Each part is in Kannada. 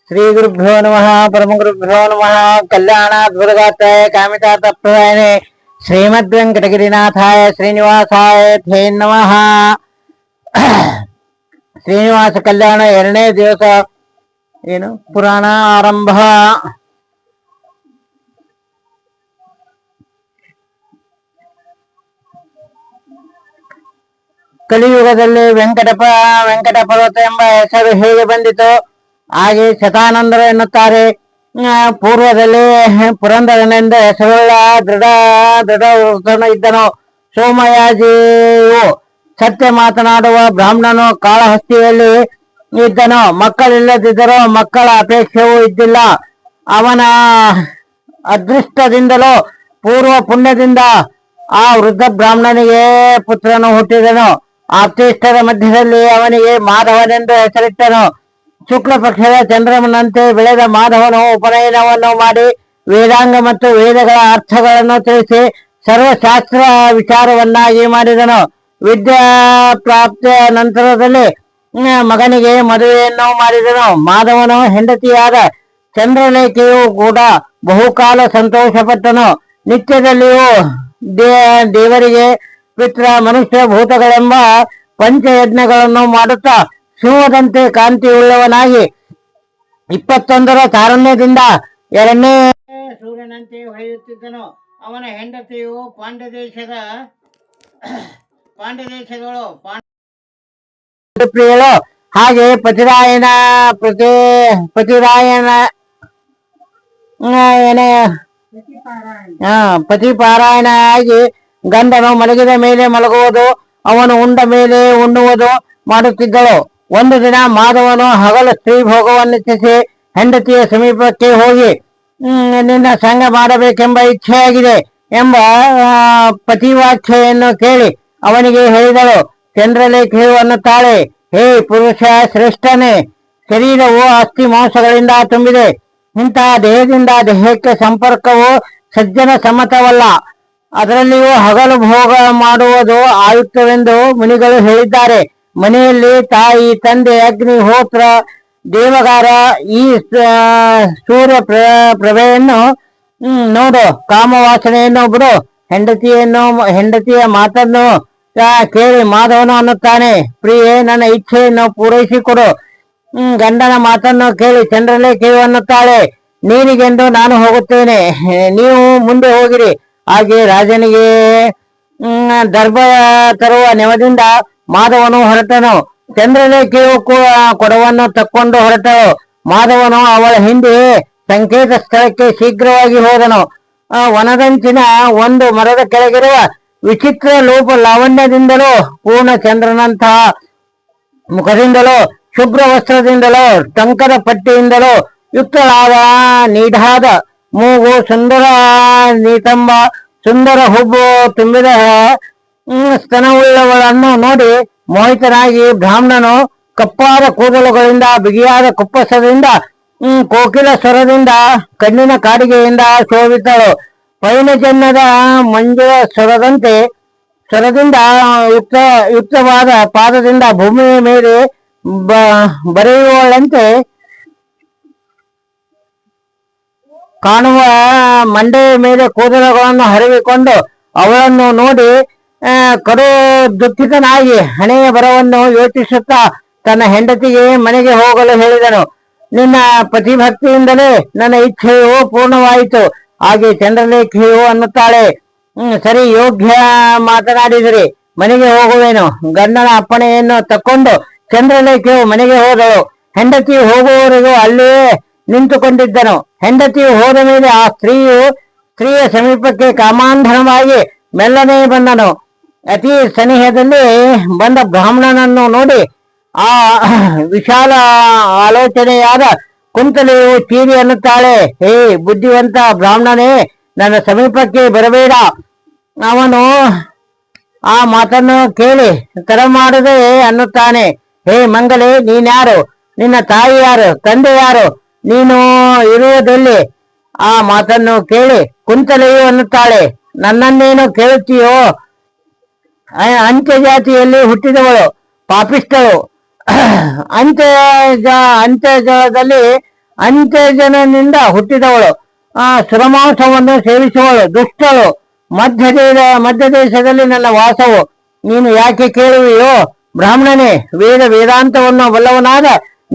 ಶ್ರೀ ಗುರುಭ್ಯೋ ನಮಃ ಪರಮ ಗುರುಭ್ಯೋ ನಮಃ ಕಲ್ಯಾಣಾದ್ಭುತಗಾತ್ರಾಯ ಕಾಮಿತಾರ್ಥಪ್ರದಾಯನೆ ಶ್ರೀಮದ್ ವೆಂಕಟಗಿರಿನಾಥಾಯ ಶ್ರೀನಿವಾಸಾಯ ಥೇ ನಮಃ. ಶ್ರೀನಿವಾಸ ಕಲ್ಯಾಣ ಎರಡನೇ ದಿವಸ ಏನು ಪುರಾಣ ಆರಂಭ. ಕಲಿಯುಗದಲ್ಲಿ ವೆಂಕಟ ಪರ್ವತ ಎಂಬ ಹೆಸರು ಹೇಗೆ ಬಂದಿತು? ಹಾಗೆ ಶತಾನಂದರು ಎನ್ನುತ್ತಾರೆ. ಪೂರ್ವದಲ್ಲಿ ಪುರಂದರನೆಂದ ಹೆಸರುಳ್ಳ ದೃಢ ಇದ್ದನು. ಸೋಮಯಾಜಿಯು ಸತ್ಯ ಮಾತನಾಡುವ ಬ್ರಾಹ್ಮಣನು ಕಾಳಹಸ್ತಿಯಲ್ಲಿ ಇದ್ದನು. ಮಕ್ಕಳಿಲ್ಲದಿದ್ದರೂ ಮಕ್ಕಳ ಅಪೇಕ್ಷೆಯೂ ಇದ್ದಿಲ್ಲ. ಅವನ ಅದೃಷ್ಟದಿಂದಲೂ ಪೂರ್ವ ಪುಣ್ಯದಿಂದ ಆ ವೃದ್ಧ ಬ್ರಾಹ್ಮಣನಿಗೆ ಪುತ್ರನು ಹುಟ್ಟಿದನು. ಆಪ್ತೇಷ್ಟರ ಮಧ್ಯದಲ್ಲಿ ಅವನಿಗೆ ಮಾಧವನೆಂದು ಹೆಸರಿಟ್ಟನು. ಶುಕ್ಲ ಪಕ್ಷದ ಚಂದ್ರಮನಂತೆ ಬೆಳೆದ ಮಾಧವನು ಉಪನಯನವನ್ನು ಮಾಡಿ ವೇದಾಂಗ ಮತ್ತು ವೇದಗಳ ಅರ್ಥಗಳನ್ನು ತಿಳಿಸಿ ಸರ್ವಶಾಸ್ತ್ರ ವಿಚಾರವನ್ನಾಗಿ ಮಾಡಿದನು. ವಿದ್ಯಾ ಪ್ರಾಪ್ತಿಯ ನಂತರದಲ್ಲಿ ಮಗನಿಗೆ ಮದುವೆಯನ್ನು ಮಾಡಿದನು. ಮಾಧವನು ಹೆಂಡತಿಯಾದ ಚಂದ್ರಲೇಖೆಯು ಕೂಡ ಬಹುಕಾಲ ಸಂತೋಷಪಟ್ಟನು. ನಿತ್ಯದಲ್ಲಿಯೂ ದೇವರಿಗೆ ಪಿತೃ ಮನುಷ್ಯ ಭೂತಗಳೆಂಬ ಪಂಚಯಜ್ಞಗಳನ್ನು ಮಾಡುತ್ತಾ ಸಿಂಹದಂತೆ ಕಾಂತಿಯುಳ್ಳವನಾಗಿ 21ರ ತಾರುಣ್ಯದಿಂದ ಎರಡನೇ ಸೂರ್ಯನಂತೆ ಹೊಳೆಯುತ್ತಿದ್ದನು. ಅವನ ಹೆಂಡತಿಯು ಪಾಂಡ್ಯ ದೇಶದಳು ಪ್ರಿಯಳು. ಹಾಗೆ ಪತಿಪಾರಾಯಣ ಆಗಿ ಗಂಡನು ಮಲಗಿದ ಮೇಲೆ ಮಲಗುವುದು, ಅವನು ಉಂಡ ಮೇಲೆ ಉಣ್ಣುವುದು ಮಾಡುತ್ತಿದ್ದಳು. ಒಂದು ದಿನ ಮಾಧವನು ಹಗಲು ಸ್ತ್ರೀ ಭೋಗವನ್ನಿಚ್ಛಿಸಿ ಹೆಂಡತಿಯ ಸಮೀಪಕ್ಕೆ ಹೋಗಿ ನಿನ್ನ ಸಂಗ ಮಾಡಬೇಕೆಂಬ ಇಚ್ಛೆಯಾಗಿದೆ ಎಂಬ ಪತಿವಾಚ್ಯೆಯನ್ನು ಕೇಳಿ ಅವನಿಗೆ ಹೇಳಿದಳು. ಚಂದ್ರಲೇಖೆಯು ಅನ್ನುತ್ತಾಳೆ, ಹೇ ಪುರುಷ ಶ್ರೇಷ್ಠನೇ, ಶರೀರವು ಅಸ್ಥಿ ಮಾಂಸಗಳಿಂದ ತುಂಬಿದೆ. ಇಂತಹ ದೇಹದಿಂದ ದೇಹಕ್ಕೆ ಸಂಪರ್ಕವು ಸಜ್ಜನ ಸಮ್ಮತವಲ್ಲ. ಅದರಲ್ಲಿಯೂ ಹಗಲು ಭೋಗ ಮಾಡುವುದು ಆಯುಕ್ತವೆಂದು ಮುನಿಗಳು ಹೇಳಿದ್ದಾರೆ. ಮನೆಯಲ್ಲಿ ತಾಯಿ, ತಂದೆ, ಅಗ್ನಿ, ಹೋತ್ರ, ದೇವಗಾರ ಈ ಸೂರ್ಯ ಪ್ರಭೆಯನ್ನು ನೋಡು, ಕಾಮವಾಸನೆಯನ್ನು ಬಿಡು. ಹೆಂಡತಿಯ ಮಾತನ್ನು ಕೇಳಿ ಮಾಧವನು ಅನ್ನುತ್ತಾನೆ, ಪ್ರಿಯೆ, ನನ್ನ ಇಚ್ಛೆಯನ್ನು ಪೂರೈಸಿಕೊಡು. ಗಂಡನ ಮಾತನ್ನು ಕೇಳಿ ಚಂದ್ರಲೇಖೆಯು ಅನ್ನುತ್ತಾಳೆ, ನೀರಿಗೆಂದು ನಾನು ಹೋಗುತ್ತೇನೆ, ನೀವು ಮುಂದೆ ಹೋಗಿರಿ. ಹಾಗೆ ರಾಜನಿಗೆ ದರ್ಭ ತರುವ ನೆವದಿಂದ ಮಾಧವನು ಹೊರಟನು. ಚಂದ್ರಲೇಖೆಯು ಕೊಡವನ್ನು ತಕ್ಕೊಂಡು ಹೊರಟಳು. ಮಾಧವನು ಅವಳ ಹಿಂದೆ ಸಂಕೇತ ಸ್ಥಳಕ್ಕೆ ಶೀಘ್ರವಾಗಿ ಹೋದನು. ವನದಂಚಿನ ಒಂದು ಮರದ ಕೆಳಗಿರುವ ವಿಚಿತ್ರ ಲೋಪ ಲಾವಣ್ಯದಿಂದಲೂ ಪೂರ್ಣ ಚಂದ್ರನಂತಹ ಮುಖದಿಂದಲೂ ಶುಭ್ರ ವಸ್ತ್ರದಿಂದಲೂ ಟಂಕದ ಪಟ್ಟಿಯಿಂದಲೂ ಯುಕ್ತಳಾದ ನೀಢಾದ ಮೂಗು, ಸುಂದರ ನಿತಂಬ, ಸುಂದರ ಹುಬ್ಬು ತುಂಬಿದ ಸ್ತನವುಳ್ಳವಳನ್ನು ನೋಡಿ ಮೋಹಿತನಾಗಿ ಬ್ರಾಹ್ಮಣನು ಕಪ್ಪಾದ ಕೂದಲುಗಳಿಂದ, ಬಿಗಿಯಾದ ಕುಪ್ಪಸದಿಂದ, ಕೋಕಿಲ ಸ್ವರದಿಂದ, ಕಣ್ಣಿನ ಕಾಡಿಗೆಯಿಂದ ಶೋಭಿತಳು. ಪೈನಜನ್ಯದ ಮಂಜುಳ ಸ್ವರದಿಂದ ಯುಕ್ತವಾದ ಪಾದದಿಂದ ಭೂಮಿಯ ಮೇಲೆ ಬರೆಯುವಳಂತೆ ಕಾಣುವ ಮಂಡೆಯ ಮೇಲೆ ಕೂದಲುಗಳನ್ನು ಹರವಿಕೊಂಡು ಅವಳನ್ನು ನೋಡಿ ಕಡು ದುಃಖಿತನಾಗಿ ಹಣೆಯ ಬರವನ್ನು ಯೋಚಿಸುತ್ತಾ ತನ್ನ ಹೆಂಡತಿಗೆ ಮನೆಗೆ ಹೋಗಲು ಹೇಳಿದನು. ನಿನ್ನ ಪತಿಭಕ್ತಿಯಿಂದಲೇ ನನ್ನ ಇಚ್ಛೆಯು ಪೂರ್ಣವಾಯಿತು. ಹಾಗೆ ಚಂದ್ರಲೇಖೆಯು ಅನ್ನುತ್ತಾಳೆ, ಸರಿ, ಯೋಗ್ಯ ಮಾತನಾಡಿದಿರಿ, ಮನೆಗೆ ಹೋಗುವೆನು. ಗಂಡನ ಅಪ್ಪಣೆಯನ್ನು ತಕ್ಕೊಂಡು ಚಂದ್ರಲೇಖೆಯು ಮನೆಗೆ ಹೋದಳು. ಹೆಂಡತಿಯು ಹೋಗುವವರೆಗೂ ಅಲ್ಲಿಯೇ ನಿಂತುಕೊಂಡಿದ್ದನು. ಹೆಂಡತಿಯು ಹೋದ ಮೇಲೆ ಆ ಸ್ತ್ರೀಯ ಸಮೀಪಕ್ಕೆ ಕಾಮಾಂಧನವಾಗಿ ಮೆಲ್ಲನೆ ಬಂದನು. ಅತಿ ಸನಿಹದಲ್ಲಿ ಬಂದ ಬ್ರಾಹ್ಮಣನನ್ನು ನೋಡಿ ಆ ವಿಶಾಲ ಆಲೋಚನೆಯಾದ ಕುಂತಲೆಯು ಚೀರಿ ಅನ್ನುತ್ತಾಳೆ, ಹೇ ಬುದ್ಧಿವಂತ ಬ್ರಾಹ್ಮಣನೇ, ನನ್ನ ಸಮೀಪಕ್ಕೆ ಬರಬೇಡ. ಅವನು ಆ ಮಾತನ್ನು ಕೇಳಿ ತರ ಮಾಡದೆ ಅನ್ನುತ್ತಾನೆ, ಹೇ ಮಂಗಲೇ, ನೀನ್ಯಾರು? ನಿನ್ನ ತಾಯಿ ಯಾರು? ತಂದೆ ಯಾರು? ನೀನು ಇರುವುದೆಲ್ಲಿ? ಆ ಮಾತನ್ನು ಕೇಳಿ ಕುಂತಲೆಯು ಅನ್ನುತ್ತಾಳೆ, ನನ್ನನ್ನೇನು ಕೇಳುತ್ತೀಯೋ? ಅಂತ್ಯ ಜಾತಿಯಲ್ಲಿ ಹುಟ್ಟಿದವಳು, ಪಾಪಿಷ್ಟಳು, ಅಂತ್ಯಜ ಅಂತ್ಯಜಲದಲ್ಲಿ ಅಂತ್ಯಜನಿಂದ ಹುಟ್ಟಿದವಳು, ಸುರಮಾಂಸವನ್ನು ಸೇವಿಸುವಳು, ದುಷ್ಟಳು, ಮಧ್ಯ ದೇಶದಲ್ಲಿ ನನ್ನ ವಾಸವು. ನೀನು ಯಾಕೆ ಕೇಳುವೆಯೋ ಬ್ರಾಹ್ಮಣನೇ? ವೇದಾಂತವನ್ನು ಬಲ್ಲವನಾದ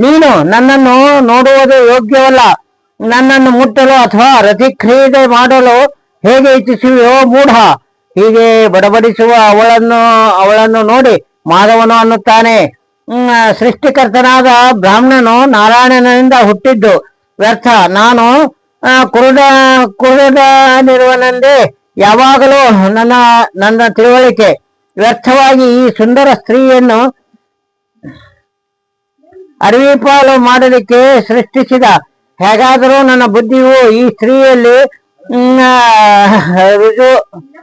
ನೀನು ನನ್ನನ್ನು ನೋಡುವುದು ಯೋಗ್ಯವಲ್ಲ. ನನ್ನನ್ನು ಮುಟ್ಟಲು ಅಥವಾ ರತಿಕ್ರೀಡೆ ಮಾಡಲು ಹೇಗೆ ಇಚ್ಛಿಸುವೆಯೋ ಮೂಢ. ಹೀಗೆ ಬಡಬಡಿಸುವ ಅವಳನ್ನು ನೋಡಿ ಮಾಧವನು ಅನ್ನುತ್ತಾನೆ, ಸೃಷ್ಟಿಕರ್ತನಾದ ಬ್ರಾಹ್ಮಣನು ನಾರಾಯಣನಿಂದ ಹುಟ್ಟಿದ್ದು ವ್ಯರ್ಥ. ನಾನು ಕುರುಡನಿರುವನೆಂದೇ ಯಾವಾಗಲೂ ನನ್ನ ತಿಳುವಳಿಕೆ. ವ್ಯರ್ಥವಾಗಿ ಈ ಸುಂದರ ಸ್ತ್ರೀಯನ್ನು ಅರಿವಿಪಾಲು ಮಾಡಲಿಕ್ಕೆ ಸೃಷ್ಟಿಸಿದ. ಹೇಗಾದರೂ ನನ್ನ ಬುದ್ಧಿಯು ಈ ಸ್ತ್ರೀಯಲ್ಲಿ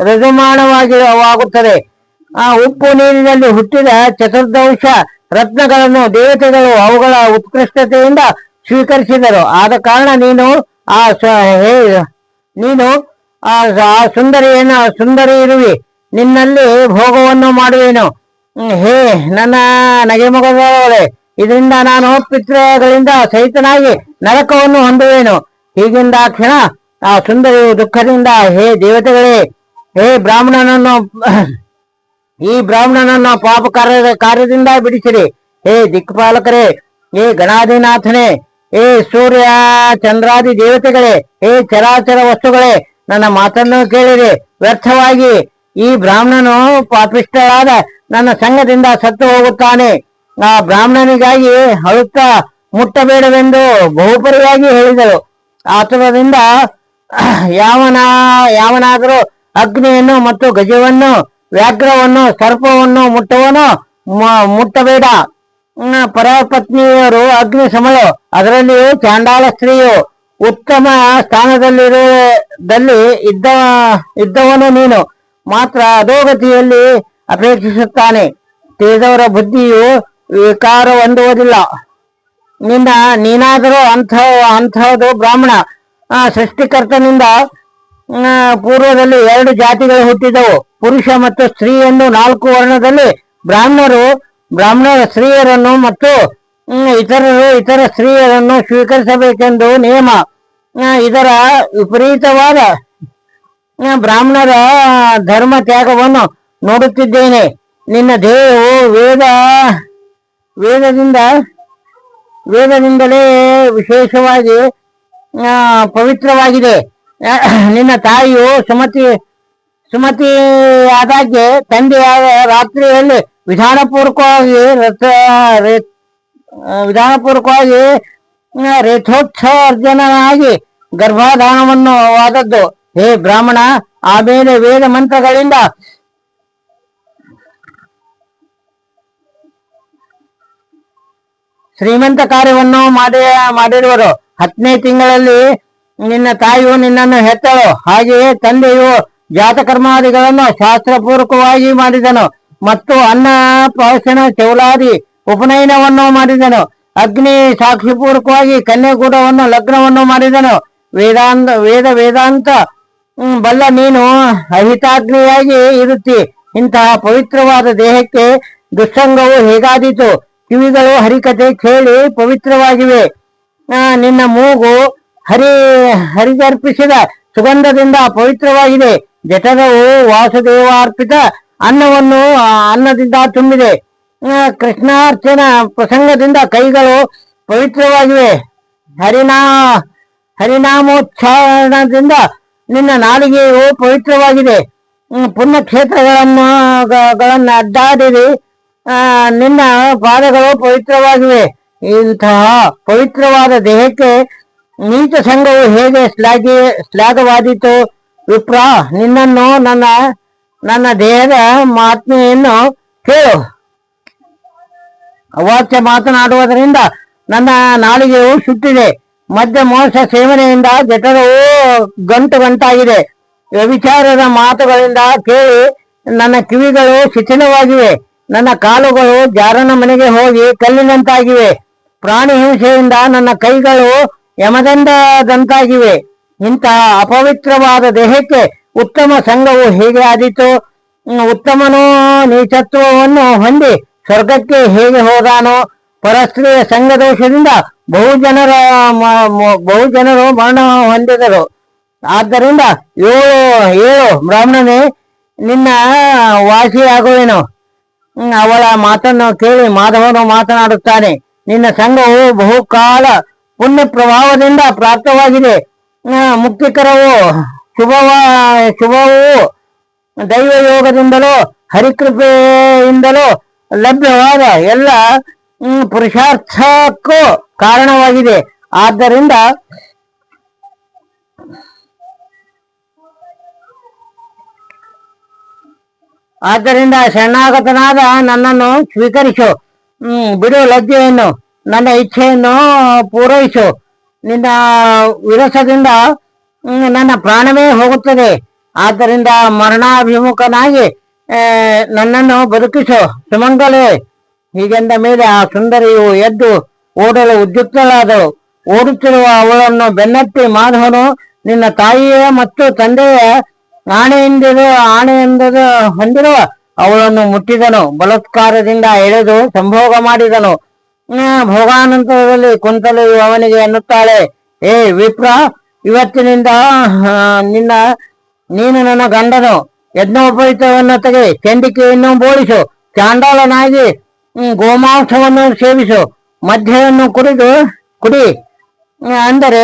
ಋಜುಮಾನವಾಗುತ್ತದೆ. ಉಪ್ಪು ನೀರಿನಲ್ಲಿ ಹುಟ್ಟಿದ ಚತುರ್ದಶ ರತ್ನಗಳನ್ನು ದೇವತೆಗಳು ಅವುಗಳ ಉತ್ಕೃಷ್ಟತೆಯಿಂದ ಸ್ವೀಕರಿಸಿದರು. ಆದ ಕಾರಣ ನೀನು ಆ ಸುಂದರಿ ಇರುವಿ. ನಿನ್ನಲ್ಲಿ ಭೋಗವನ್ನು ಮಾಡುವೆನು. ಹೇ ನನ್ನ ನಗೆಮೊಗದವಳೆ, ಇದರಿಂದ ನಾನು ಪಿತೃಗಳಿಂದ ಸಹಿತನಾಗಿ ನರಕವನ್ನು ಹೊಂದುವೆನು. ಹೀಗಿಂದಾಕ್ಷಣ ಆ ಸುಂದರಿಯು ದುಃಖದಿಂದ, ಹೇ ದೇವತೆಗಳೇ, ಈ ಬ್ರಾಹ್ಮಣನನ್ನು ಪಾಪ ಕಾರ್ಯದಿಂದ ಬಿಡಿಸಿರಿ. ಹೇ ದಿಕ್ಪಾಲಕರೇ, ಹೇ ಗಣಾಧಿನಾಥನೇ, ಹೇ ಸೂರ್ಯ ಚಂದ್ರಾದಿ ದೇವತೆಗಳೇ, ಹೇ ಚರಾಚರ ವಸ್ತುಗಳೇ, ನನ್ನ ಮಾತನ್ನು ಕೇಳಿರಿ. ವ್ಯರ್ಥವಾಗಿ ಈ ಬ್ರಾಹ್ಮಣನು ಪಾಪಿಷ್ಠಳಾದ ನನ್ನ ಸಂಘದಿಂದ ಸತ್ತು ಹೋಗುತ್ತಾನೆ. ಆ ಬ್ರಾಹ್ಮಣನಿಗಾಗಿ ಅಳುತ್ತಾ ಮುಟ್ಟಬೇಡವೆಂದು ಬಹುಪರಿಯಾಗಿ ಹೇಳಿದರು. ಆತುರದಿಂದ ಯಾವನಾದರೂ ಅಗ್ನಿಯನ್ನು ಮತ್ತು ಗಜವನ್ನು, ವ್ಯಾಘ್ರವನ್ನು, ಸರ್ಪವನ್ನು ಮುಟ್ಟಬೇಡ. ಪರಪತ್ನಿಯರು ಅಗ್ನಿ ಸಮಳು, ಅದರಲ್ಲಿಯೂ ಚಾಂಡಾಲ ಸ್ತ್ರೀಯು. ಉತ್ತಮ ಇದ್ದವನು ನೀನು ಮಾತ್ರ ಅಧೋಗತಿಯಲ್ಲಿ ಅಪೇಕ್ಷಿಸುತ್ತಾನೆ. ತಿಳಿದವರ ಬುದ್ಧಿಯು ವಿಕಾರ ಹೊಂದುವುದಿಲ್ಲ. ನೀನಾದರೂ ಅಂಥದ್ದು ಬ್ರಾಹ್ಮಣ. ಸೃಷ್ಟಿಕರ್ತನಿಂದ ಪೂರ್ವದಲ್ಲಿ 2 ಜಾತಿಗಳು ಹುಟ್ಟಿದವು, ಪುರುಷ ಮತ್ತು ಸ್ತ್ರೀ ಎಂದು. 4 ವರ್ಣದಲ್ಲಿ ಬ್ರಾಹ್ಮಣರ ಸ್ತ್ರೀಯರನ್ನು ಮತ್ತು ಇತರ ಸ್ತ್ರೀಯರನ್ನು ಸ್ವೀಕರಿಸಬೇಕೆಂದು ನಿಯಮ. ಇದರ ವಿಪರೀತವಾದ ಬ್ರಾಹ್ಮಣರ ಧರ್ಮ ತ್ಯಾಗವನ್ನು ನೋಡುತ್ತಿದ್ದೇನೆ. ನಿನ್ನ ದೇಹವು ವೇದದಿಂದಲೇ ವಿಶೇಷವಾಗಿ ಪವಿತ್ರವಾಗಿದೆ. ನಿನ್ನ ತಾಯಿಯು ಸುಮತಿಯಾದಾಗೆ ತಂದೆಯಾದ ರಾತ್ರಿಯಲ್ಲಿ ವಿಧಾನಪೂರ್ವಕವಾಗಿ ರೇಥೋತ್ಸರ್ಜನಾಗಿ ಗರ್ಭಾಧಾನವನ್ನು ವಾದದ್ದು. ಹೇ ಬ್ರಾಹ್ಮಣ, ಆಮೇಲೆ ವೇದ ಮಂತ್ರಗಳಿಂದ ಶ್ರೀಮಂತ ಕಾರ್ಯವನ್ನು ಮಾಡಿರುವರು. 10ನೇ ತಿಂಗಳಲ್ಲಿ ನಿನ್ನ ತಾಯಿಯು ನಿನ್ನನ್ನು ಹೆತ್ತಳು. ಹಾಗೆಯೇ ತಂದೆಯು ಜಾತಕರ್ಮಾದಿಗಳನ್ನು ಶಾಸ್ತ್ರಪೂರ್ವಕವಾಗಿ ಮಾಡಿದನು ಮತ್ತು ಅನ್ನ ಪ್ರಾಶನ ಚೌಲಾದಿ ಉಪನಯನವನ್ನು ಮಾಡಿದನು. ಅಗ್ನಿ ಸಾಕ್ಷಿಪೂರ್ವಕವಾಗಿ ಕನ್ಯಾಕೂಟವನ್ನು ಲಗ್ನವನ್ನು ಮಾಡಿದನು. ವೇದಾಂತ ಬಲ್ಲ ನೀನು ಅಹಿತಾಗ್ನಿಯಾಗಿ ಇರುತ್ತಿ. ಇಂತಹ ಪವಿತ್ರವಾದ ದೇಹಕ್ಕೆ ದುಸ್ಸಂಗವು ಹೇಗಾದೀತು? ಕಿವಿಗಳು ಹರಿಕತೆ ಕೇಳಿ ಪವಿತ್ರವಾಗಿವೆ. ನಿನ್ನ ಮೂಗು ಹರಿಗರ್ಪಿಸಿದ ಸುಗಂಧದಿಂದ ಪವಿತ್ರವಾಗಿದೆ. ಜಠರವು ವಾಸುದೇವಾರ್ಪಿತ ಅನ್ನದಿಂದ ತುಂಬಿದೆ. ಕೃಷ್ಣಾರ್ಚನ ಪ್ರಸಂಗದಿಂದ ಕೈಗಳು ಪವಿತ್ರವಾಗಿವೆ. ಹರಿನಾಮೋಚ್ಚಾರಣದಿಂದ ನಿನ್ನ ನಾಲಿಗೆಯು ಪವಿತ್ರವಾಗಿದೆ. ಪುಣ್ಯಕ್ಷೇತ್ರಗಳನ್ನು ಅಡ್ಡಾಡಿರಿ. ನಿನ್ನ ಪಾದಗಳು ಪವಿತ್ರವಾಗಿವೆ. ಇಂತಹ ಪವಿತ್ರವಾದ ದೇಹಕ್ಕೆ ನೀಚ ಸಂಘವು ಹೇಗೆ ಶ್ಲಾಘವಾದೀತು? ವಿಪ್ರ, ನಿನ್ನನ್ನು ನನ್ನ ದೇಹದ ಮಾತ್ಮೆಯನ್ನು ಕೇಳು. ಅವಾಚ್ಯ ಮಾತನಾಡುವುದರಿಂದ ನನ್ನ ನಾಲಿಗೆಯು ಸುಟ್ಟಿದೆ. ಮದ್ಯ ಮೋಸ ಸೇವನೆಯಿಂದ ಜಠರವು ಗಂಟಾಗಿದೆ. ವ್ಯಭಿಚಾರದ ಮಾತುಗಳಿಂದ ಕೇಳಿ ನನ್ನ ಕಿವಿಗಳು ಶಿಥಿಲವಾಗಿವೆ. ನನ್ನ ಕಾಲುಗಳು ಜಾರನ ಮನೆಗೆ ಹೋಗಿ ಕಲ್ಲಿನಂತಾಗಿವೆ. ಪ್ರಾಣಿ ಹಿಂಸೆಯಿಂದ ನನ್ನ ಕೈಗಳು ಯಮದಂಡದಂತಾಗಿವೆ. ಇಂತಹ ಅಪವಿತ್ರವಾದ ದೇಹಕ್ಕೆ ಉತ್ತಮ ಸಂಘವು ಹೇಗೆ ಆದೀತು? ಉತ್ತಮನು ನೀಚತ್ವವನ್ನು ಹೊಂದಿ ಸ್ವರ್ಗಕ್ಕೆ ಹೇಗೆ ಹೋದಾನೋ ಪರಸ್ತ್ರೀಯ ಸಂಘದೋಷದಿಂದ ಬಹುಜನರು ಮರಣ ಹೊಂದಿದರು. ಆದ್ದರಿಂದ ಏಳು ಬ್ರಾಹ್ಮಣನೇ, ನಿನ್ನ ವಾಸಿಯಾಗುವೆನು. ಅವಳ ಮಾತನ್ನು ಕೇಳಿ ಮಾಧವನು ಮಾತನಾಡುತ್ತಾನೆ. ನಿನ್ನ ಸಂಘವು ಬಹುಕಾಲ ಪುಣ್ಯ ಪ್ರಭಾವದಿಂದ ಪ್ರಾಪ್ತವಾಗಿದೆ. ಮುಕ್ತಿಕರವು ಶುಭವು ದೈವ ಯೋಗದಿಂದಲೂ ಹರಿಕೃಪೆಯಿಂದಲೂ ಲಭ್ಯವಾದ ಎಲ್ಲ ಪುರುಷಾರ್ಥಕ್ಕೂ ಕಾರಣವಾಗಿದೆ. ಆದ್ದರಿಂದ ಶರಣಾಗತನಾದ ನನ್ನನ್ನು ಸ್ವೀಕರಿಸು. ಬಿಡು ಲಜ್ಜೆಯನ್ನು, ನನ್ನ ಇಚ್ಛೆಯನ್ನು ಪೂರೈಸು. ನಿನ್ನ ವಿರಸದಿಂದ ನನ್ನ ಪ್ರಾಣವೇ ಹೋಗುತ್ತದೆ. ಆದ್ದರಿಂದ ಮರಣಾಭಿಮುಖನಾಗಿ ನನ್ನನ್ನು ಬದುಕಿಸು ಸುಮಂಗಲೇ. ಹೀಗೆಂದ ಮೇಲೆ ಆ ಸುಂದರಿಯು ಎದ್ದು ಓಡಲು ಉದ್ಯುಕ್ತಳಾದಳು. ಓಡುತ್ತಿರುವ ಅವಳನ್ನು ಬೆನ್ನಟ್ಟಿ ಮಾಧವನು, ನಿನ್ನ ತಾಯಿಯ ಮತ್ತು ತಂದೆಯ ಆಣೆಯಿಂದ ಹೊಂದಿರುವ ಅವಳನ್ನು ಮುಟ್ಟಿದನು. ಬಲಾತ್ಕಾರದಿಂದ ಎಳೆದು ಸಂಭೋಗ ಮಾಡಿದನು. ಭೋಗಾನಂತರದಲ್ಲಿ ಕುಂತಲೆಯು ಅವನಿಗೆ ಎನ್ನುತ್ತಾಳೆ, ಏ ವಿಪ್ರ, ಇವತ್ತಿನಿಂದ ನೀನು ನನ್ನ ಗಂಡನು. ಯಜ್ಞೋಪಯುಕ್ತವನ್ನು ತೆಗೆ, ಚಂಡಿಕೆಯನ್ನು ಬೋಳಿಸು, ಚಾಂಡಾಲನಾಗಿ ಗೋಮಾಂಸವನ್ನು ಸೇವಿಸು, ಮದ್ಯವನ್ನು ಕುಡಿ, ಅಂದರೆ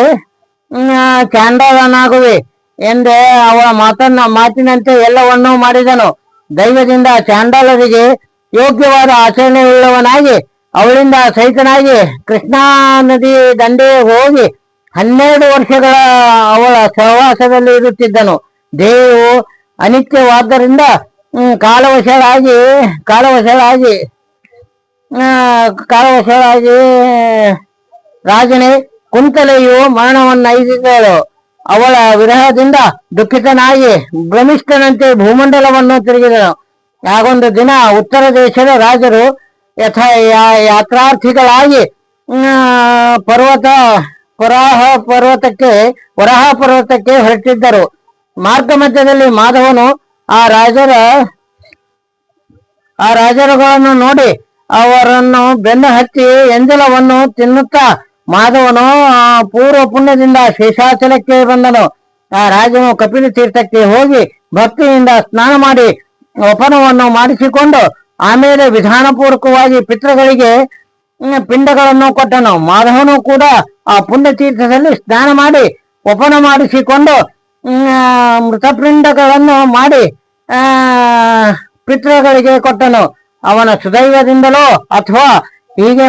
ಚಾಂಡಾಲನಾಗುವೆ ಎಂದೇ ಅವಳ ಮಾತಿನಂತೆ ಎಲ್ಲವನ್ನೂ ಮಾಡಿದನು. ದೈವದಿಂದ ಚಾಂಡಾಲರಿಗೆ ಯೋಗ್ಯವಾದ ಆಚರಣೆಯುಳ್ಳವನಾಗಿ ಅವಳಿಂದ ಸಹಿತನಾಗಿ ಕೃಷ್ಣಾ ನದಿ ದಂಡೆಗೆ ಹೋಗಿ 12 ವರ್ಷಗಳ ಅವಳ ಸಹವಾಸದಲ್ಲಿ ಇರುತ್ತಿದ್ದನು. ದೇಹವು ಅನಿತ್ಯವಾದ್ದರಿಂದ ಕಾಲವಶಳಾಗಿ ರಾಜನೇ, ಕುಂತಲೆಯು ಮರಣವನ್ನೈದಿದ್ದಳು. ಅವಳ ವಿರಹದಿಂದ ದುಃಖಿತನಾಗಿ ಭ್ರಮಿಷ್ಠನಂತೆ ಭೂಮಂಡಲವನ್ನು ತಿರುಗಿದನು. ಆಗೊಂದು ದಿನ ಉತ್ತರ ದೇಶದ ರಾಜರು ಯಾತ್ರಾರ್ಥಿಗಳಾಗಿ ವರಾಹ ಪರ್ವತಕ್ಕೆ ಹೊರಟಿದ್ದರು. ಮಾರ್ಗ ಮಧ್ಯದಲ್ಲಿ ಮಾಧವನು ಆ ರಾಜರುಗಳನ್ನು ನೋಡಿ ಅವರನ್ನು ಬೆನ್ನು ಹತ್ತಿ ಎಂಜಲವನ್ನು ತಿನ್ನುತ್ತಾ ಮಾಧವನು ಪೂರ್ವ ಪುಣ್ಯದಿಂದ ಶೇಷಾಚಲಕ್ಕೆ ಬಂದನು. ಆ ರಾಜನು ಕಪಿಲ ತೀರ್ಥಕ್ಕೆ ಹೋಗಿ ಭಕ್ತಿಯಿಂದ ಸ್ನಾನ ಮಾಡಿ ವಪನವನ್ನು ಮಾಡಿಸಿಕೊಂಡು ಆಮೇಲೆ ವಿಧಾನಪೂರ್ವಕವಾಗಿ ಪಿತೃಗಳಿಗೆ ಪಿಂಡಗಳನ್ನು ಕೊಟ್ಟನು. ಮಾಧವನು ಕೂಡ ಆ ಪುಣ್ಯತೀರ್ಥದಲ್ಲಿ ಸ್ನಾನ ಮಾಡಿ ವಪನ ಮಾಡಿಸಿಕೊಂಡು ಮೃತಪಿಂಡಗಳನ್ನು ಮಾಡಿ ಪಿತೃಗಳಿಗೆ ಕೊಟ್ಟನು. ಅವನ ಸುದೈವದಿಂದಲೋ ಅಥವಾ ಹೀಗೆ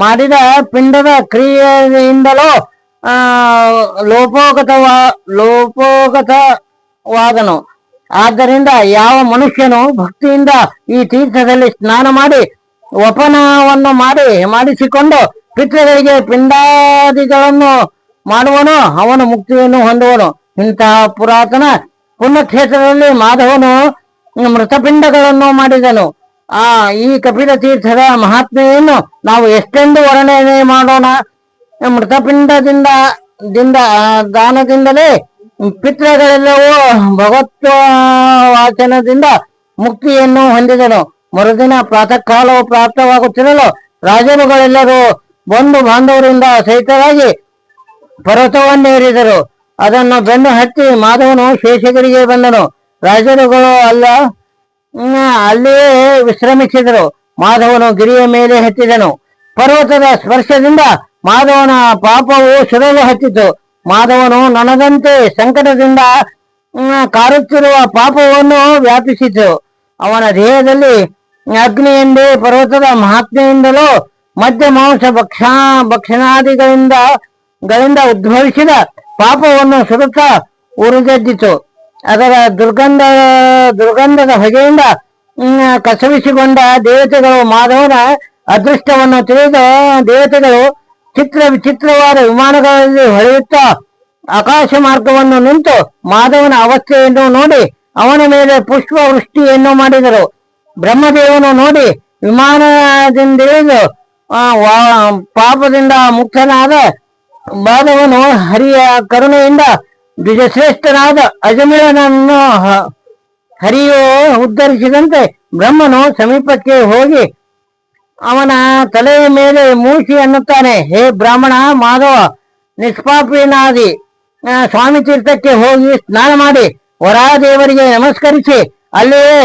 ಮಾಡಿದ ಪಿಂಡದ ಕ್ರಿಯೆಯಿಂದಲೋ ಲೋಪೋಗತವಾದನು. ಆದ್ದರಿಂದ ಯಾವ ಮನುಷ್ಯನು ಭಕ್ತಿಯಿಂದ ಈ ತೀರ್ಥದಲ್ಲಿ ಸ್ನಾನ ಮಾಡಿ ವಪನವನ್ನು ಮಾಡಿಸಿಕೊಂಡು ಪಿತೃಗಳಿಗೆ ಪಿಂಡಾದಿಗಳನ್ನು ಮಾಡುವನು, ಅವನು ಮುಕ್ತಿಯನ್ನು ಹೊಂದುವನು. ಇಂತಹ ಪುರಾತನ ಪುಣ್ಯಕ್ಷೇತ್ರದಲ್ಲಿ ಮಾಧವನು ಮೃತಪಿಂಡಗಳನ್ನು ಮಾಡಿದನು. ಈ ಕಪಿಲ ತೀರ್ಥದ ಮಹಾತ್ಮೆಯನ್ನು ನಾವು ಎಷ್ಟೆಂದು ವರ್ಣನೆ ಮಾಡೋಣ. ಮೃತಪಿಂಡದಿಂದ ದಾನದಿಂದಲೇ ಪಿತೃಗಳೆಲ್ಲವೂ ಭಗವತ್ವಾಚನದಿಂದ ಮುಕ್ತಿಯನ್ನು ಹೊಂದಿದನು. ಮರುದಿನ ಪ್ರಾತಃ ಕಾಲವು ಪ್ರಾಪ್ತವಾಗುತ್ತಿರಲು ರಾಜರುಗಳೆಲ್ಲರೂ ಬಂಧು ಬಾಂಧವರಿಂದ ಸಹಿತರಾಗಿ ಪರ್ವತವನ್ನೇರಿದರು. ಅದನ್ನು ಬೆನ್ನು ಹತ್ತಿ ಮಾಧವನು ಶೇಷಗಿರಿಗೆ ಬಂದನು. ರಾಜರುಗಳು ಅಲ್ಲಿಯೇ ವಿಶ್ರಮಿಸಿದರು. ಮಾಧವನು ಗಿರಿಯ ಮೇಲೆ ಹತ್ತಿದನು. ಪರ್ವತದ ಸ್ಪರ್ಶದಿಂದ ಮಾಧವನ ಪಾಪವು ಸುಡಲು ಹತ್ತಿತು. ಮಾಧವನು ನನದಂತೆ ಸಂಕಟದಿಂದ ಕಾರುತ್ತಿರುವ ಪಾಪವನ್ನು ವ್ಯಾಪಿಸಿತು. ಅವನ ದೇಹದಲ್ಲಿ ಅಗ್ನಿಯೆಂದೇ ಪರ್ವತದ ಮಹಾತ್ಮೆಯಿಂದಲೂ ಮಧ್ಯ ಮಾಂಸ ಭಕ್ಷಣಾದಿಗಳಿಂದ ಉದ್ಭವಿಸಿದ ಪಾಪವನ್ನು ಸುಡುತ್ತಾ ಉರಿದೆದ್ದಿತು. ಅದರ ದುರ್ಗಂಧದ ಹೊಗೆಯಿಂದ ಕಸವಿಸಿಕೊಂಡ ದೇವತೆಗಳು ಮಾಧವನ ಅದೃಷ್ಟವನ್ನು ತಿಳಿದ ದೇವತೆಗಳು ವಿಚಿತ್ರವಾದ ವಿಮಾನಗಳಲ್ಲಿ ಹೊಳೆಯುತ್ತಾ ಆಕಾಶ ಮಾರ್ಗವನ್ನು ನಿಂತು ಮಾಧವನ ಅವಸ್ಥೆಯನ್ನು ನೋಡಿ ಅವನ ಮೇಲೆ ಪುಷ್ಪ ವೃಷ್ಟಿಯನ್ನು ಮಾಡಿದರು. ಬ್ರಹ್ಮದೇವನು ನೋಡಿ ವಿಮಾನದಿಂದಿಳಿದು ಪಾಪದಿಂದ ಮುಕ್ತನಾದ ಮಾಧವನು ಹರಿಯ ಕರುಣೆಯಿಂದ ದ್ವಿಜಶ್ರೇಷ್ಠನಾದ ಅಜಮಿಳನನ್ನು ಹರಿಯು ಉದ್ಧರಿಸಿದಂತೆ ಬ್ರಹ್ಮನು ಸಮೀಪಕ್ಕೆ ಹೋಗಿ ಅವನ ತಲೆಯ ಮೇಲೆ ಮೂಸಿ ಅನ್ನುತ್ತಾನೆ, ಹೇ ಬ್ರಾಹ್ಮಣ ಮಾಧವ, ನಿಷ್ಪಾಪಿನಾದಿ ಸ್ವಾಮಿ ತೀರ್ಥಕ್ಕೆ ಹೋಗಿ ಸ್ನಾನ ಮಾಡಿ ವರಾದೇವರಿಗೆ ನಮಸ್ಕರಿಸಿ ಅಲ್ಲಿಯೇ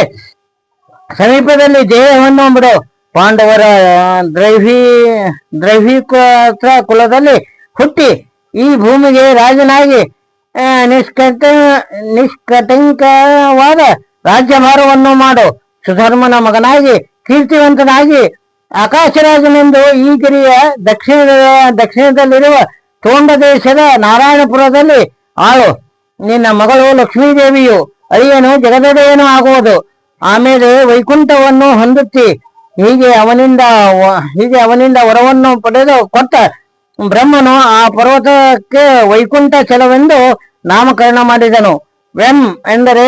ಸಮೀಪದಲ್ಲಿ ದೇಹವನ್ನು ಬಿಡು. ಪಾಂಡವರ ದ್ರೈವಿಕ ಕುಲದಲ್ಲಿ ಹುಟ್ಟಿ ಈ ಭೂಮಿಗೆ ರಾಜನಾಗಿ ನಿಷ್ಕಟಂಕವಾದ ರಾಜ್ಯಭಾರವನ್ನು ಮಾಡು. ಸುಧರ್ಮನ ಮಗನಾಗಿ ಕೀರ್ತಿವಂತನಾಗಿ ಆಕಾಶರಾಜನೆಂದು ಈ ಗಿರಿಯ ದಕ್ಷಿಣದಲ್ಲಿರುವ ತೋಂಡ ದೇಶದ ನಾರಾಯಣಪುರದಲ್ಲಿ ಆಳು. ನಿನ್ನ ಮಗಳು ಲಕ್ಷ್ಮೀದೇವಿಯು ಅಳಿಯನು ಜಗದೊಡೆಯನು ಆಗುವುದು. ಆಮೇಲೆ ವೈಕುಂಠವನ್ನು ಹೊಂದುತ್ತಿ. ಹೀಗೆ ಅವನಿಂದ ವರವನ್ನು ಪಡೆದು ಕೊಟ್ಟ ಬ್ರಹ್ಮನು ಆ ಪರ್ವತಕ್ಕೆ ವೈಕುಂಠ ಚಲವೆಂದು ನಾಮಕರಣ ಮಾಡಿದನು. ವೆಂ ಎಂದರೆ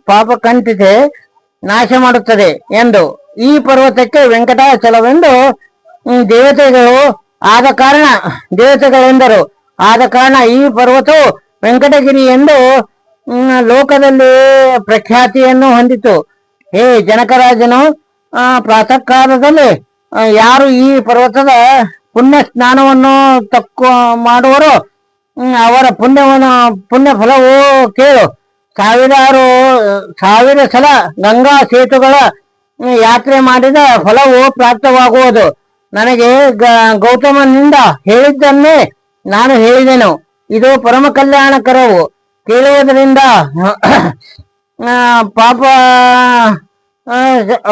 ಪಾಪಕಂಟಿತೆ ನಾಶ ಮಾಡುತ್ತದೆ ಎಂದು. ಈ ಪರ್ವತಕ್ಕೆ ವೆಂಕಟಾಚಲವೆಂದು ದೇವತೆಗಳೆಂದರು. ಆದ ಕಾರಣ ಈ ಪರ್ವತವು ವೆಂಕಟಗಿರಿ ಎಂದು ಲೋಕದಲ್ಲಿ ಪ್ರಖ್ಯಾತಿಯನ್ನು ಹೊಂದಿತು. ಹೇ ಜನಕರಾಜನು, ಪ್ರಾತಃ ಕಾಲದಲ್ಲಿ ಯಾರು ಈ ಪರ್ವತದ ಪುಣ್ಯ ಸ್ನಾನವನ್ನು ಮಾಡುವರೋ ಅವರ ಪುಣ್ಯ ಫಲವು ಕೇಳು. ಸಾವಿರ ಸಲ ಗಂಗಾ ಸೇತುಗಳ ಯಾತ್ರೆ ಮಾಡಿದ ಫಲವು ಪ್ರಾಪ್ತವಾಗುವುದು. ನನಗೆ ಗೌತಮನಿಂದ ಹೇಳಿದ್ದನ್ನೇ ನಾನು ಹೇಳಿದೆನು. ಇದು ಪರಮ ಕಲ್ಯಾಣಕರವು. ಕೇಳುವುದರಿಂದ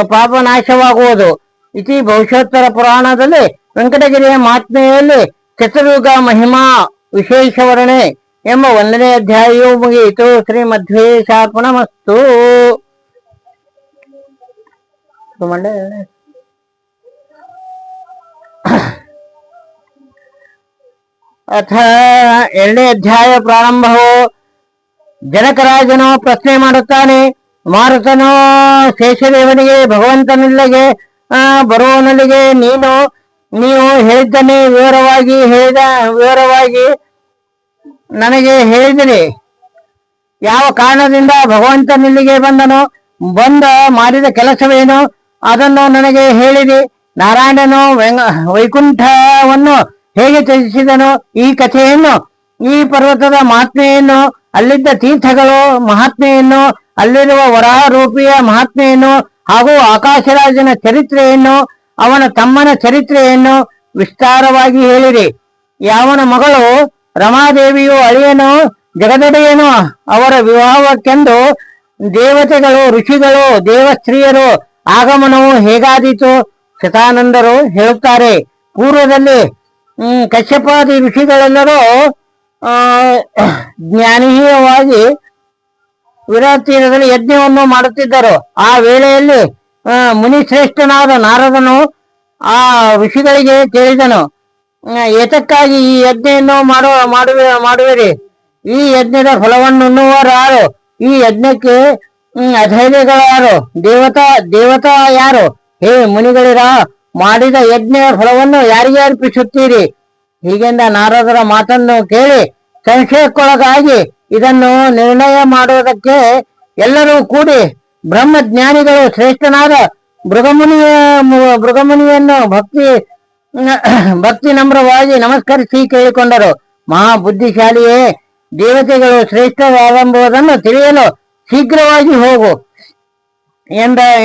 ಪಾಪ ನಾಶವಾಗುವುದು. ಇತಿ ಭವಿಷ್ಯೋತ್ತರ ಪುರಾಣದಲ್ಲಿ ವೆಂಕಟಗಿರಿಯ ಮಹಾತ್ಮೆಯಲ್ಲಿ ಚತುರ್ಯುಗ ಮಹಿಮಾ ವಿಶೇಷ ವರ್ಣನೆ ಎಂಬ 1ನೇ ಅಧ್ಯಾಯವು ಮುಗಿಯಿತು. ಶ್ರೀಮಧ್ವೇಶಾರ್ಪಣಮಸ್ತು. ಅಥ 2ನೇ ಅಧ್ಯಾಯ ಪ್ರಾರಂಭವು. ಜನಕರಾಜನು ಪ್ರಶ್ನೆ ಮಾಡುತ್ತಾನೆ. ಮಾರುತನು ಶೇಷದೇವನಿಗೆ, ಭಗವಂತನಿಲ್ಲಿಗೆ ಬರುವವನಿಗೆ ನೀವು ಹೇಳಿದ್ದನ್ನೇ ವಿವರವಾಗಿ ನನಗೆ ಹೇಳಿದಿರಿ. ಯಾವ ಕಾರಣದಿಂದ ಭಗವಂತನಿಲ್ಲಿಗೆ ಬಂದನು, ಮಾಡಿದ ಕೆಲಸವೇನು, ಅದನ್ನು ನನಗೆ ಹೇಳಿರಿ. ನಾರಾಯಣನು ವೈಕುಂಠವನ್ನು ಹೇಗೆ ತ್ಯಜಿಸಿದನು, ಈ ಕಥೆಯನ್ನು, ಈ ಪರ್ವತದ ಮಹಾತ್ಮೆಯನ್ನು, ಅಲ್ಲಿದ್ದ ತೀರ್ಥಗಳು ಮಹಾತ್ಮೆಯನ್ನು, ಅಲ್ಲಿರುವ ವರಾಹರೂಪಿಯ ಮಹಾತ್ಮೆಯನ್ನು ಹಾಗೂ ಆಕಾಶರಾಜನ ಚರಿತ್ರೆಯನ್ನು, ಅವನ ತಮ್ಮನ ಚರಿತ್ರೆಯನ್ನು ವಿಸ್ತಾರವಾಗಿ ಹೇಳಿರಿ. ಯಾವನ ಮಗಳು ರಮಾದೇವಿಯು ಅಳಿಯನು ಜಗದೊಡೆಯನು ಅವರ ವಿವಾಹಕ್ಕೆಂದು ದೇವತೆಗಳು, ಋಷಿಗಳು, ದೇವಸ್ತ್ರೀಯರು ಆಗಮನವು ಹೇಗಾದೀತು ಶತಾನಂದರು ಹೇಳುತ್ತಾರೆ. ಪೂರ್ವದಲ್ಲಿ ಕಶ್ಯಪಾದಿ ಋಷಿಗಳೆಲ್ಲರೂ ಜ್ಞಾನೀಯವಾಗಿ ವಿರಾತೀರದಲ್ಲಿ ಯಜ್ಞವನ್ನು ಮಾಡುತ್ತಿದ್ದರು. ಆ ವೇಳೆಯಲ್ಲಿ ಮುನಿಶ್ರೇಷ್ಠನಾದ ನಾರದನು ಆ ಋಷಿಗಳಿಗೆ ಕೇಳಿದನು, ಏತಕ್ಕಾಗಿ ಈ ಯಜ್ಞೆಯನ್ನು ಮಾಡುವಿರಿ? ಈ ಯಜ್ಞದ ಫಲವನ್ನುಣ್ಣುವರಾರು? ಈ ಯಜ್ಞಕ್ಕೆ ಅಧೈರ್ಯಗಳಾರು? ದೇವತಾ ಯಾರು? ಹೇ ಮುನಿಗಳಿರ, ಮಾಡಿದ ಯಜ್ಞ ಫಲವನ್ನು ಯಾರಿಗೆ ಅರ್ಪಿಸುತ್ತೀರಿ? ಹೀಗೆಂದ ನಾರದರ ಮಾತನ್ನು ಕೇಳಿ ಸಂಶಯಕ್ಕೊಳಗಾಗಿ ಇದನ್ನು ನಿರ್ಣಯ ಮಾಡುವುದಕ್ಕೆ ಎಲ್ಲರೂ ಕೂಡಿ ಬ್ರಹ್ಮಜ್ಞಾನಿಗಳು ಶ್ರೇಷ್ಠನಾದ ಭೃಗಮುನಿಯನ್ನು ಭಕ್ತಿ ನಮ್ರವಾಗಿ ನಮಸ್ಕರಿಸಿ ಕೇಳಿಕೊಂಡರು. ಮಹಾಬುದ್ಧಿಶಾಲಿಯೇ, ದೇವತೆಗಳು ಶ್ರೇಷ್ಠರಾದಂಬುದನ್ನು ತಿಳಿಯಲು ಶೀಘ್ರವಾಗಿ ಹೋಗು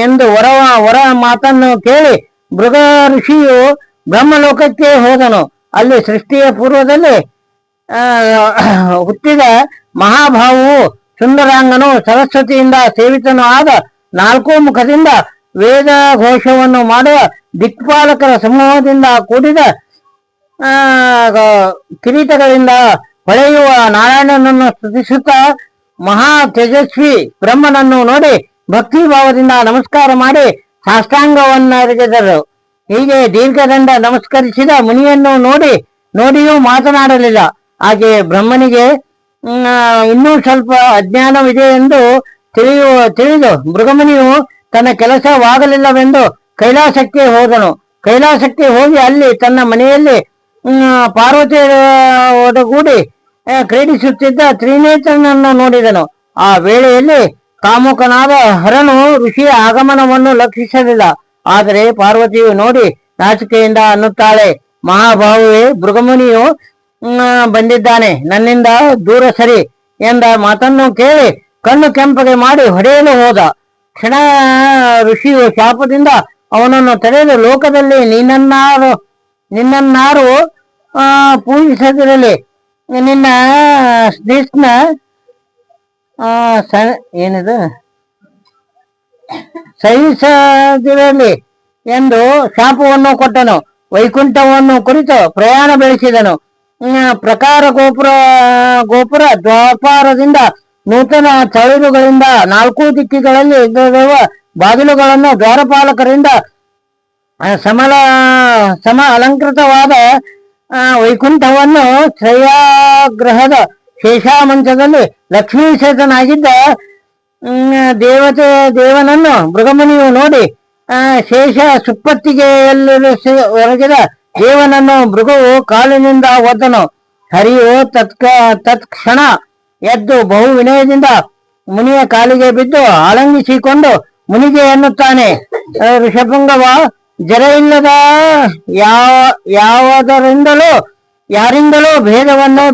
ಎಂದು ವರ ಮಾತನ್ನು ಕೇಳಿ ಭೃಗ ಋಷಿಯು ಬ್ರಹ್ಮಲೋಕಕ್ಕೆ ಹೋದನು. ಅಲ್ಲಿ ಸೃಷ್ಟಿಯ ಪೂರ್ವದಲ್ಲಿ ಹುಟ್ಟಿದ ಮಹಾಭಾವು ಸುಂದರಾಂಗನು, ಸರಸ್ವತಿಯಿಂದ ಸೇವಿತನು ಆದ, 4 ಮುಖದಿಂದ ವೇದ ಘೋಷವನ್ನು ಮಾಡುವ ದಿಕ್ಪಾಲಕರ ಸಮೂಹದಿಂದ ಕೂಡಿದ, ಕಿರೀಟಗಳಿಂದ ಹೊಳೆಯುವ ನಾರಾಯಣನನ್ನು ಸ್ತುತಿಸುತ್ತಾ ಮಹಾ ತೇಜಸ್ವಿ ಬ್ರಹ್ಮನನ್ನು ನೋಡಿ ಭಕ್ತಿ ಭಾವದಿಂದ ನಮಸ್ಕಾರ ಮಾಡಿ ಸಾಷ್ಟಾಂಗವನ್ನರಗಿದರು. ಹೀಗೆ ದೀರ್ಘದಂಡ ನಮಸ್ಕರಿಸಿದ ಮುನಿಯನ್ನು ನೋಡಿಯೂ ಮಾತನಾಡಲಿಲ್ಲ. ಹಾಗೆ ಬ್ರಹ್ಮನಿಗೆ ಇನ್ನೂ ಸ್ವಲ್ಪ ಅಜ್ಞಾನವಿದೆ ಎಂದು ತಿಳಿದು ಭೃಗಮುನಿಯು ತನ್ನ ಕೆಲಸವಾಗಲಿಲ್ಲವೆಂದು ಕೈಲಾಸಕ್ಕೆ ಹೋದನು. ಕೈಲಾಸಕ್ಕೆ ಹೋಗಿ ಅಲ್ಲಿ ತನ್ನ ಮನೆಯಲ್ಲಿ ಪಾರ್ವತಿ ಒಡಗೂಡಿ ಕ್ರೀಡಿಸುತ್ತಿದ್ದ ತ್ರಿನೇತ್ರನನ್ನು ನೋಡಿದನು. ಆ ವೇಳೆಯಲ್ಲಿ ಕಾಮುಕನಾದ ಹರನು ಋಷಿಯ ಆಗಮನವನ್ನು ಲಕ್ಷಿಸಲಿಲ್ಲ. ಆದರೆ ಪಾರ್ವತಿಯು ನೋಡಿ ನಾಚಿಕೆಯಿಂದ ಅನ್ನುತ್ತಾಳೆ, ಮಹಾಭಾವುವೆ, ಭೃಗುಮುನಿಯು ಬಂದಿದ್ದಾನೆ, ನನ್ನಿಂದ ದೂರ ಸರಿ ಎಂದ ಮಾತನ್ನು ಕೇಳಿ ಕಣ್ಣು ಕೆಂಪಗೆ ಮಾಡಿ ಹೊಡೆಯಲು ಹೋದ ಕ್ಷಣ ಋಷಿಯು ಶಾಪದಿಂದ ಅವನನ್ನು ತಡೆದು ಲೋಕದಲ್ಲಿ ನಿನ್ನನ್ನಾರು ಪೂಜಿಸದಿರಲಿ, ನಿನ್ನ ಸ್ನೇಹ ಏನಿದು ಸಹಿಸದಿರಲಿ ಎಂದು ಶಾಪವನ್ನು ಕೊಟ್ಟನು. ವೈಕುಂಠವನ್ನು ಕುರಿತು ಪ್ರಯಾಣ ಬೆಳೆಸಿದನು. ಪ್ರಕಾರ ಗೋಪುರ ದ್ವಾಪಾರದಿಂದ ನೂತನ ಚಳಿರುಗಳಿಂದ 4 ದಿಕ್ಕಿಗಳಲ್ಲಿ ಇರುವ ಬಾಗಿಲುಗಳನ್ನು ದ್ವಾರಪಾಲಕರಿಂದ ಸಮ ಅಲಂಕೃತವಾದ ವೈಕುಂಠವನ್ನು ಶ್ರೇಯಾಗ್ರಹದ ಶೇಷಾಮಂಚದಲ್ಲಿ ಲಕ್ಷ್ಮೀಶೇಷನಾಗಿದ್ದ ದೇವನನ್ನು ಭೃಗುಮುನಿಯು ನೋಡಿ ಶೇಷ ಸುಪ್ಪತ್ತಿಗೆಯಲ್ಲಿರಿಸಿದ ದೇವನನ್ನು ಭೃಗುವು ಕಾಲಿನಿಂದ ಒದ್ದನು. ಹರಿಯು ತತ್ಕ್ಷಣ ಎದ್ದು ಬಹು ವಿನಯದಿಂದ ಮುನಿಯ ಕಾಲಿಗೆ ಬಿದ್ದು ಆಲಂಗಿಸಿಕೊಂಡು ಮುನಿಗೆ ಎನ್ನುತ್ತಾನೆ, ಋಷಭಂಗವ, ಜರ ಇಲ್ಲದ ಯಾರಿಂದಲೂ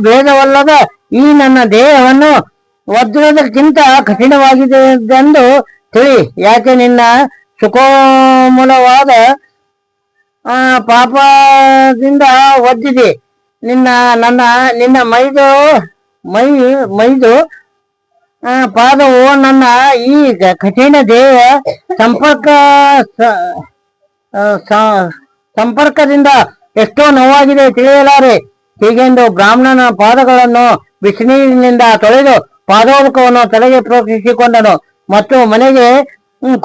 ಭೇದವಲ್ಲದ ಈ ನನ್ನ ದೇಹವನ್ನು ವಜ್ರದಕ್ಕಿಂತ ಕಠಿಣವಾಗಿದೆಂದು ತಿಳಿ. ಯಾಕೆ ನಿನ್ನ ಸುಕೋಮಲವಾದ ಪಾಪದಿಂದ ಒದ್ದಿದೆ. ನಿನ್ನ ಮೈದು ಪಾದವು ನನ್ನ ಈ ಕಠಿಣ ದೇಹ ಸಂಪರ್ಕದಿಂದ ಎಷ್ಟೋ ನೋವಾಗಿದೆ, ತಿಳಿಯಲಾರೆ. ಹೀಗೆಂದು ಬ್ರಾಹ್ಮಣನ ಪಾದಗಳನ್ನು ಬಿಸಿನೀರಿನಿಂದ ತೊಳೆದು ಪಾದೋದಕವನ್ನು ತಲೆಗೆ ಪ್ರೋಕ್ಷಿಸಿಕೊಂಡನು ಮತ್ತು ಮನೆಗೆ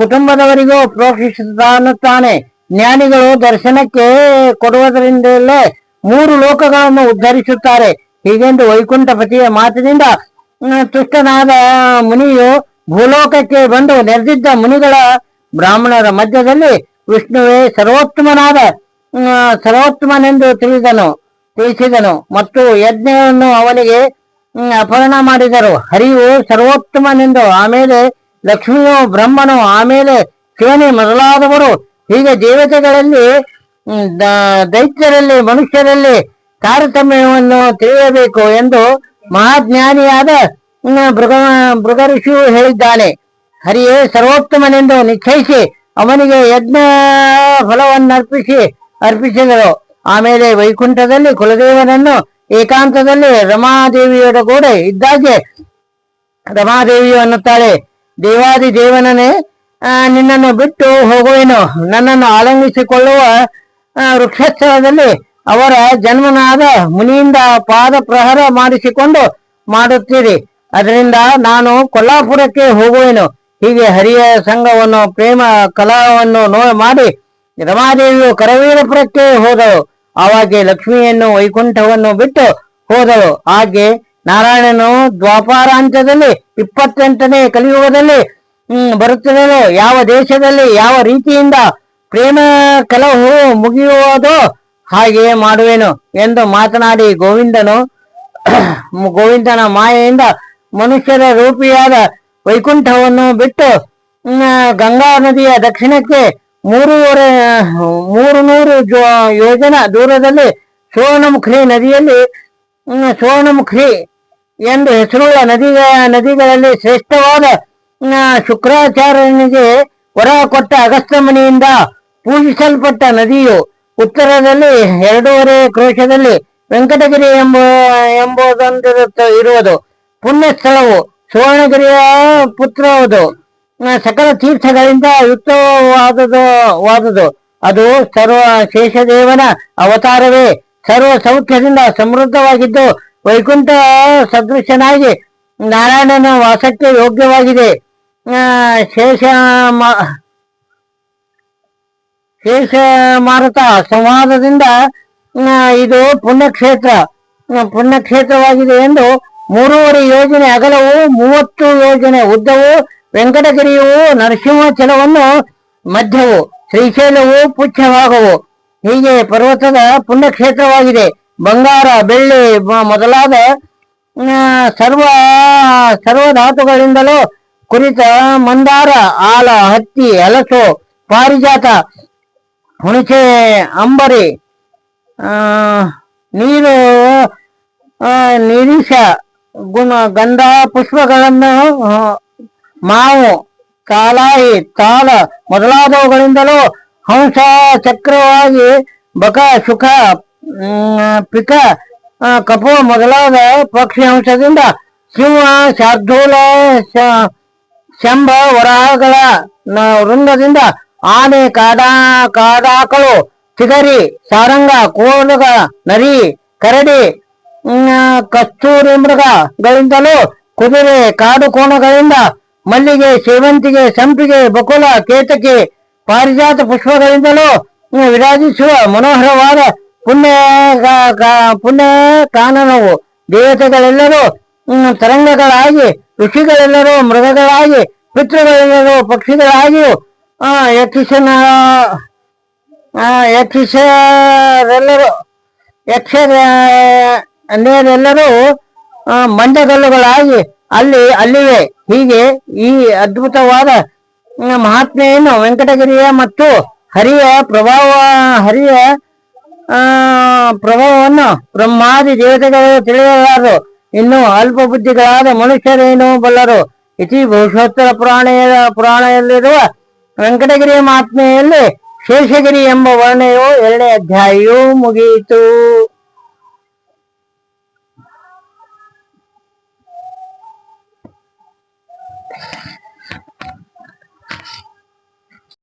ಕುಟುಂಬದವರಿಗೂ ಪ್ರೋಕ್ಷಿಸುತ್ತಾನೆ. ಜ್ಞಾನಿಗಳು ದರ್ಶನಕ್ಕೆ ಕೊಡುವುದರಿಂದಲೇ 3 ಲೋಕಗಳನ್ನು ಉದ್ಧರಿಸುತ್ತಾರೆ. ಹೀಗೆಂದು ವೈಕುಂಠಪತಿಯ ಮಾತಿನಿಂದ ತುಷ್ಟನಾದ ಮುನಿಯು ಭೂಲೋಕಕ್ಕೆ ಬಂದು ನೆರೆದಿದ್ದ ಮುನಿಗಳ ಬ್ರಾಹ್ಮಣರ ಮಧ್ಯದಲ್ಲಿ ವಿಷ್ಣುವೇ ಸರ್ವೋತ್ತಮನೆಂದು ತಿಳಿಸಿದನು ಮತ್ತು ಯಜ್ಞವನ್ನು ಅವನಿಗೆ ಅಪಹರಣ ಮಾಡಿದರು. ಹರಿಯು ಸರ್ವೋತ್ತಮನೆಂದು, ಆಮೇಲೆ ಲಕ್ಷ್ಮಿಯು, ಬ್ರಹ್ಮನು, ಆಮೇಲೆ ಶಿವನೇ ಮೊದಲಾದವರು. ಹೀಗೆ ದೇವತೆಗಳಲ್ಲಿ, ದೈತ್ಯರಲ್ಲಿ, ಮನುಷ್ಯರಲ್ಲಿ ತಾರತಮ್ಯವನ್ನು ತಿಳಿಯಬೇಕು ಎಂದು ಮಹಾಜ್ಞಾನಿಯಾದ ಭೃಗಋಷಿಯು ಹೇಳಿದ್ದಾನೆ. ಹರಿಯೇ ಸರ್ವೋತ್ತಮನೆಂದು ನಿಶ್ಚಯಿಸಿ ಅವನಿಗೆ ಯಜ್ಞ ಫಲವನ್ನರ್ಪಿಸಿದರು. ಆಮೇಲೆ ವೈಕುಂಠದಲ್ಲಿ ಕುಲದೇವನನ್ನು ಏಕಾಂತದಲ್ಲಿ ರಮಾದೇವಿಯೊಡಗೂಡೆ ಇದ್ದಾಗೆ ರಮಾದೇವಿಯು ಅನ್ನುತ್ತಾಳೆ, ದೇವಾದಿ ದೇವನನ್ನೇ, ನಿನ್ನನ್ನು ಬಿಟ್ಟು ಹೋಗುವೆನು. ನನ್ನನ್ನು ಆಲಂಗಿಸಿಕೊಳ್ಳುವ ವೃಕ್ಷಸ್ಥಳದಲ್ಲಿ ಅವರ ಜನ್ಮನಾದ ಮುನಿಯಿಂದ ಪಾದ ಪ್ರಹಾರ ಮಾಡುತ್ತೀರಿ. ಅದರಿಂದ ನಾನು ಕೊಲ್ಲಾಪುರಕ್ಕೆ ಹೋಗುವೆನು. ಹೀಗೆ ಹರಿಯ ಸಂಘವನ್ನು ಪ್ರೇಮ ಕಲಾವನ್ನು ಮಾಡಿ ರಮಾದೇವಿಯು ಕರವೀರಪುರಕ್ಕೆ ಹೋದಳು. ಆವಾಗೆ ಲಕ್ಷ್ಮಿಯನ್ನು ವೈಕುಂಠವನ್ನು ಬಿಟ್ಟು ಹೋದಳು. ಹಾಗೆ ನಾರಾಯಣನು ದ್ವಾಪಾರಾಂತ್ಯದಲ್ಲಿ 28ನೇ ಕಲಿಯುಗದಲ್ಲಿ ಬರುತ್ತಿರಲು ಯಾವ ದೇಶದಲ್ಲಿ ಯಾವ ರೀತಿಯಿಂದ ಪ್ರೇಮ ಕಲಹು ಮುಗಿಯುವುದೋ ಹಾಗೆ ಮಾಡುವೆನು ಎಂದು ಮಾತನಾಡಿ ಗೋವಿಂದನ ಮಾಯೆಯಿಂದ ಮನುಷ್ಯರ ರೂಪಿಯಾದ ವೈಕುಂಠವನ್ನು ಬಿಟ್ಟು ಗಂಗಾ ನದಿಯ ದಕ್ಷಿಣಕ್ಕೆ 300 ಯೋಜನ ದೂರದಲ್ಲಿ ಸುವರ್ಣಮುಖಿ ಎಂದು ಹೆಸರುಳ್ಳ ನದಿಗಳಲ್ಲಿ ಶ್ರೇಷ್ಠವಾದ ಶುಕ್ರಾಚಾರ್ಯನಿಗೆ ವರ ಕೊಟ್ಟ ಅಗಸ್ತ್ಯ ಮುನಿಯಿಂದ ಪೂಜಿಸಲ್ಪಟ್ಟ ನದಿಯು ಉತ್ತರದಲ್ಲಿ 2.5 ಕ್ರೋಶದಲ್ಲಿ ವೆಂಕಟಗಿರಿ ಇರುವುದು ಪುಣ್ಯ ಸ್ಥಳವು. ಸುವರ್ಣಗಿರಿಯ ಪುತ್ರವುದು ಸಕಲ ತೀರ್ಥಗಳಿಂದ ಯುಕ್ತವಾದುದು. ಅದು ಶೇಷದೇವನ ಅವತಾರವೇ. ಸರ್ವ ಸೌಖ್ಯದಿಂದ ಸಮೃದ್ಧವಾಗಿದ್ದು ವೈಕುಂಠ ಸದೃಶನಾಗಿ ನಾರಾಯಣನ ವಾಸಕ್ಕೆ ಯೋಗ್ಯವಾಗಿದೆ. ಶೇಷಮಾರುತ ಸಂವಾದದಿಂದ ಇದು ಪುಣ್ಯಕ್ಷೇತ್ರವಾಗಿದೆ ಎಂದು 3.5 ಯೋಜನೆ ಅಗಲವು 30 ಯೋಜನೆ ಉದ್ದವು ವೆಂಕಟಗಿರಿಯು ನರಸಿಂಹಾಚಲವನ್ನು ಮಧ್ಯವು ಶ್ರೀಶೈಲವು ಪುಚ್ಛಭಾಗವು ಹೀಗೆ ಪರ್ವತದ ಪುಣ್ಯಕ್ಷೇತ್ರವಾಗಿದೆ. ಬಂಗಾರ, ಬೆಳ್ಳಿ ಮೊದಲಾದ ಸರ್ವ ಧಾತುಗಳಿಂದಲೂ ಕುರಿತ ಮಂದಾರ, ಆಲ, ಹತ್ತಿ, ಹಲಸು, ಪಾರಿಜಾತ, ಹುಣಸೆ, ಅಂಬರಿ, ನೀರು, ನಿರೀಶ, ಗಂಧ ಪುಷ್ಪಗಳನ್ನು, ಮಾವು, ಕಾಲಾಯಿ, ತಾಳ ಮೊದಲಾದವುಗಳಿಂದಲೂ ಹಂಸ ಚಕ್ರವಾಗಿ ಬಕ, ಶುಕ, ಪಿಕ, ಕಪು ಮೊದಲಾದ ಪಕ್ಷಿ ಹಂಸದಿಂದ ಸಿಂಹ, ಶಾರ್ದೂಲ, ಶಂಭ, ವರಾಹಗಳ ವೃಂದದಿಂದ ಆನೆ, ಕಾಡಾಕಳು, ಚಿಗರಿ, ಸಾರಂಗ, ಕೋಲಗ, ನರಿ, ಕರಡಿ, ಕಸ್ತೂರಿ ಮೃಗಗಳಿಂದಲೂ ಕುದುರೆ, ಕಾಡು ಕೋಣಗಳಿಂದ ಮಲ್ಲಿಗೆ, ಸೇವಂತಿಗೆ, ಸಂಪಿಗೆ, ಬಕುಲ, ಕೇತಕಿ, ಪಾರಿಜಾತ ಪುಷ್ಪಗಳಿಂದಲೂ ವಿರಾಜಿಸುವ ಮನೋಹರವಾದ ಪುಣ್ಯ ಕಾನನವು ದೇವತೆಗಳೆಲ್ಲರೂ ತರಂಗಗಳಾಗಿ, ಋಷಿಗಳೆಲ್ಲರೂ ಮೃಗಗಳಾಗಿ, ಪಿತೃಗಳೆಲ್ಲರೂ ಪಕ್ಷಿಗಳಾಗಿಯೂ ಯಕ್ಷರೆಲ್ಲರೂ ಮಂಡಗಲ್ಲುಗಳಾಗಿ ಅಲ್ಲಿವೆ. ಹೀಗೆ ಈ ಅದ್ಭುತವಾದ ಮಹಾತ್ಮೆಯನ್ನು ವೆಂಕಟಗಿರಿಯ ಮತ್ತು ಹರಿಯ ಪ್ರಭಾವವನ್ನು ಬ್ರಹ್ಮಾದಿ ದೇವತೆಗಳು ತಿಳಿಯಲಾರರು, ಇನ್ನು ಅಲ್ಪ ಬುದ್ಧಿಗಳಾದ ಮನುಷ್ಯರೇನು ಬಲ್ಲರು. ಇತಿ ಭವಿಷ್ಯೋತ್ತರ ಪುರಾಣದಲ್ಲಿರುವ ವೆಂಕಟಗಿರಿ ಮಹಾತ್ಮೆಯಲ್ಲಿ ಶೇಷಗಿರಿ ಎಂಬ ವರ್ಣೆಯು 2ನೇ ಅಧ್ಯಾಯವೂ ಮುಗಿಯಿತು.